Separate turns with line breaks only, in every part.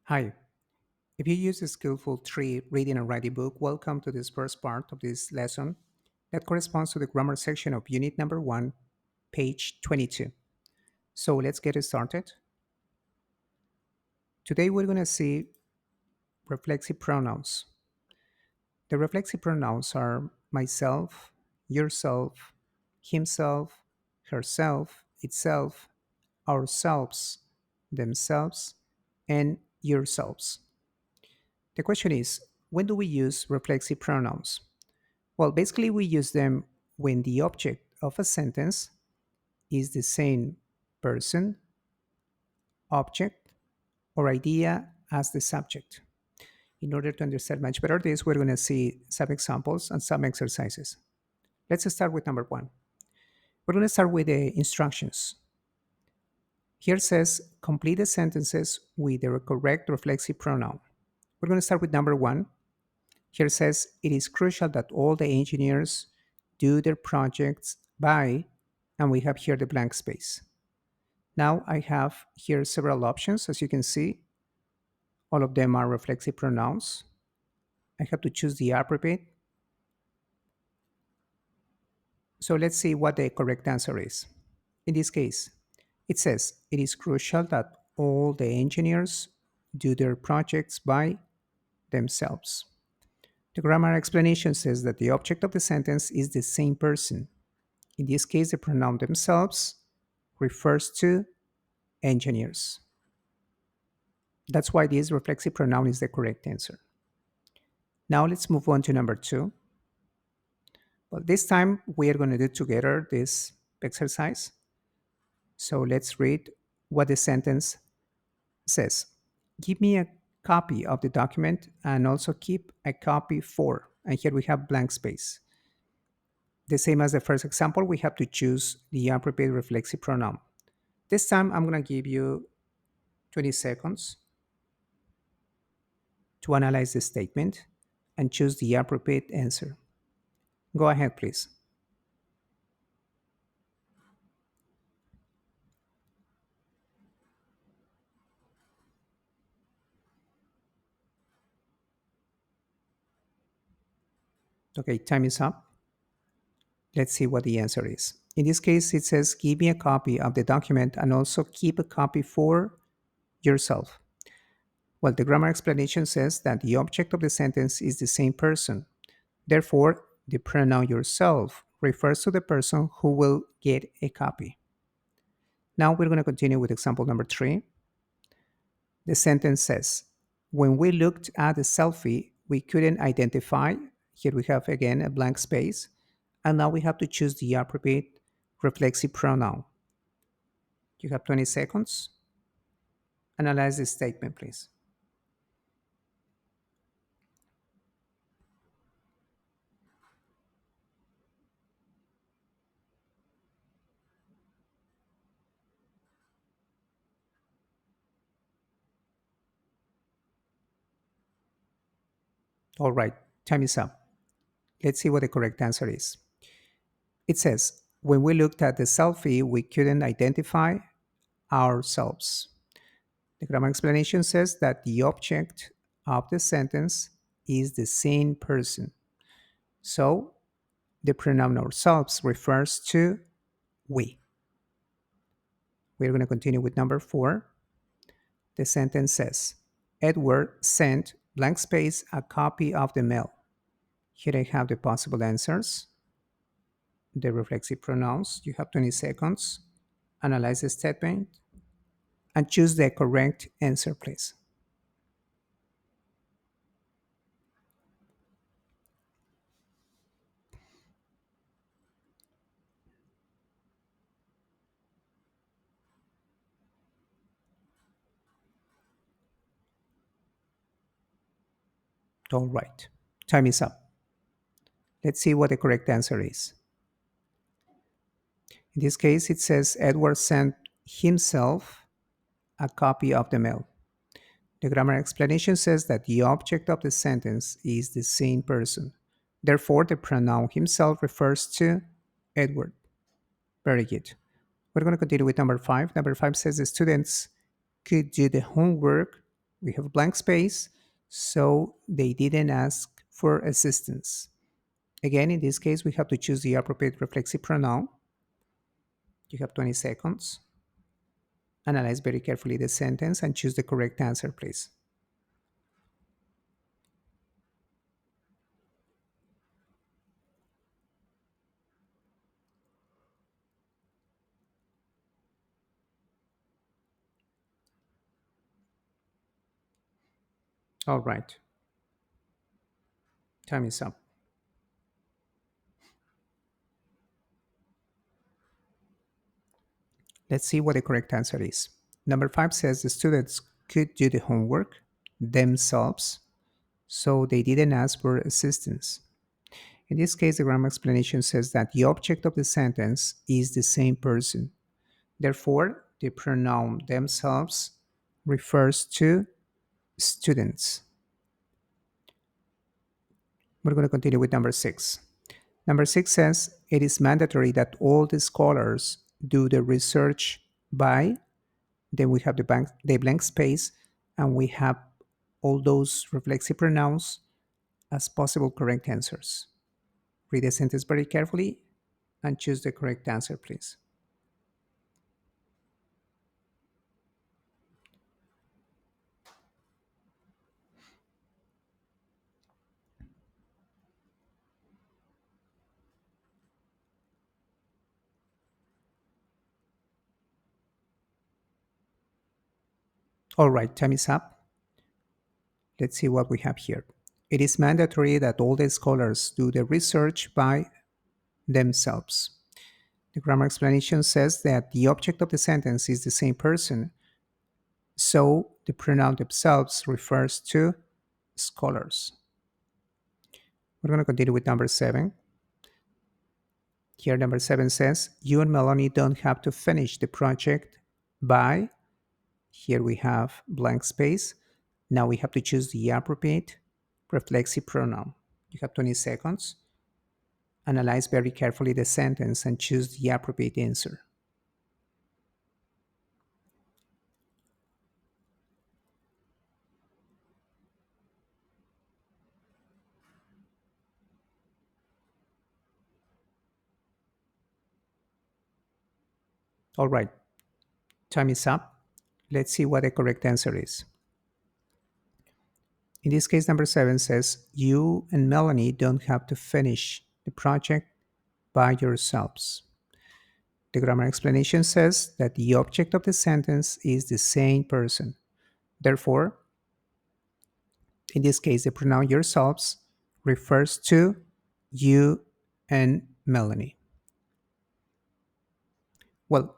Hi, if you use the Skillful 3 reading and writing book, welcome to this first part of this lesson that corresponds to the grammar section of Unit Number 1, page 22. So let's get started. Today we're going to see reflexive pronouns. The reflexive pronouns are myself, yourself, himself, herself, itself, ourselves, themselves, and yourselves. The question is, when do we use reflexive pronouns? Well, basically, we use them when the object of a sentence is the same person, object, or idea as the subject. In order to understand much better this, we're going to see some examples and some exercises. Let's start with number one. We're going to start with the instructions. Here says complete the sentences with the correct reflexive pronoun. We're going to start with number one. Here says it is crucial that all the engineers do their projects by, and we have here the blank space. Now I have here several options. As you can see, all of them are reflexive pronouns. I have to choose the appropriate. So let's see what the correct answer is. In this case, it says it is crucial that all the engineers do their projects by themselves. The grammar explanation says that the object of the sentence is the same person. In this case, the pronoun themselves refers to engineers. That's why this reflexive pronoun is the correct answer. Now let's move on to number two. Well, this time we are going to do together this exercise. So let's read what the sentence says. Give me a copy of the document and also keep a copy for. And here we have blank space. The same as the first example, we have to choose the appropriate reflexive pronoun. This time I'm going to give you 20 seconds to analyze the statement and choose the appropriate answer. Go ahead, please. Okay, time is up. Let's see what the answer is. In this case, it says, give me a copy of the document and also keep a copy for yourself. Well, the grammar explanation says that the object of the sentence is the same person. Therefore, the pronoun yourself refers to the person who will get a copy. Now we're going to continue with example number three. The sentence says, when we looked at the selfie, we couldn't identify. Here we have again a blank space. And now we have to choose the appropriate reflexive pronoun. You have 20 seconds. Analyze this statement, please. All right, time is up. Let's see what the correct answer is. It says, when we looked at the selfie, we couldn't identify ourselves. The grammar explanation says that the object of the sentence is the same person. So the pronoun ourselves refers to we. We're going to continue with number four. The sentence says, Edward sent blank space a copy of the mail. Here I have the possible answers. The reflexive pronouns. You have 20 seconds. Analyze the statement and choose the correct answer, please. All right. Time is up. Let's see what the correct answer is. In this case, it says Edward sent himself a copy of the mail. The grammar explanation says that the object of the sentence is the same person. Therefore, the pronoun himself refers to Edward. Very good. We're going to continue with number five. Number five says the students could do the homework We have a blank space, so they didn't ask for assistance. Again, in this case, we have to choose the appropriate reflexive pronoun. You have 20 seconds. Analyze very carefully the sentence and choose the correct answer, please. All right, time is up. Let's see what the correct answer is. Number 5 says the students could do the homework themselves, so they didn't ask for assistance. In this case, the grammar explanation says that the object of the sentence is the same person. Therefore, the pronoun themselves refers to students. We're going to continue with number 6. Number 6 says it is mandatory that all the scholars do the research by, then we have the blank space, and we have all those reflexive pronouns as possible correct answers. Read the sentence very carefully and choose the correct answer, please. All right, time is up. Let's see what we have here. It is mandatory that all the scholars do the research by themselves. The grammar explanation says that the object of the sentence is the same person, so the pronoun themselves refers to scholars. We're going to continue with number 7. Here, number 7 says, you and Melanie don't have to finish the project by, here we have blank space. Now we have to choose the appropriate reflexive pronoun. You have 20 seconds. Analyze very carefully the sentence and choose the appropriate answer. All right, time is up. Let's see what the correct answer is. In this case, number 7 says, you and Melanie don't have to finish the project by yourselves. The grammar explanation says that the object of the sentence is the same person. Therefore, in this case, the pronoun yourselves refers to you and Melanie. Well,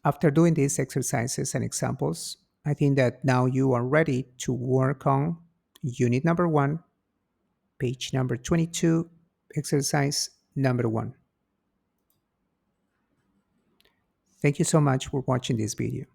after doing these exercises and examples, I think that now you are ready to work on unit number 1, page number 22, exercise number 1. Thank you so much for watching this video.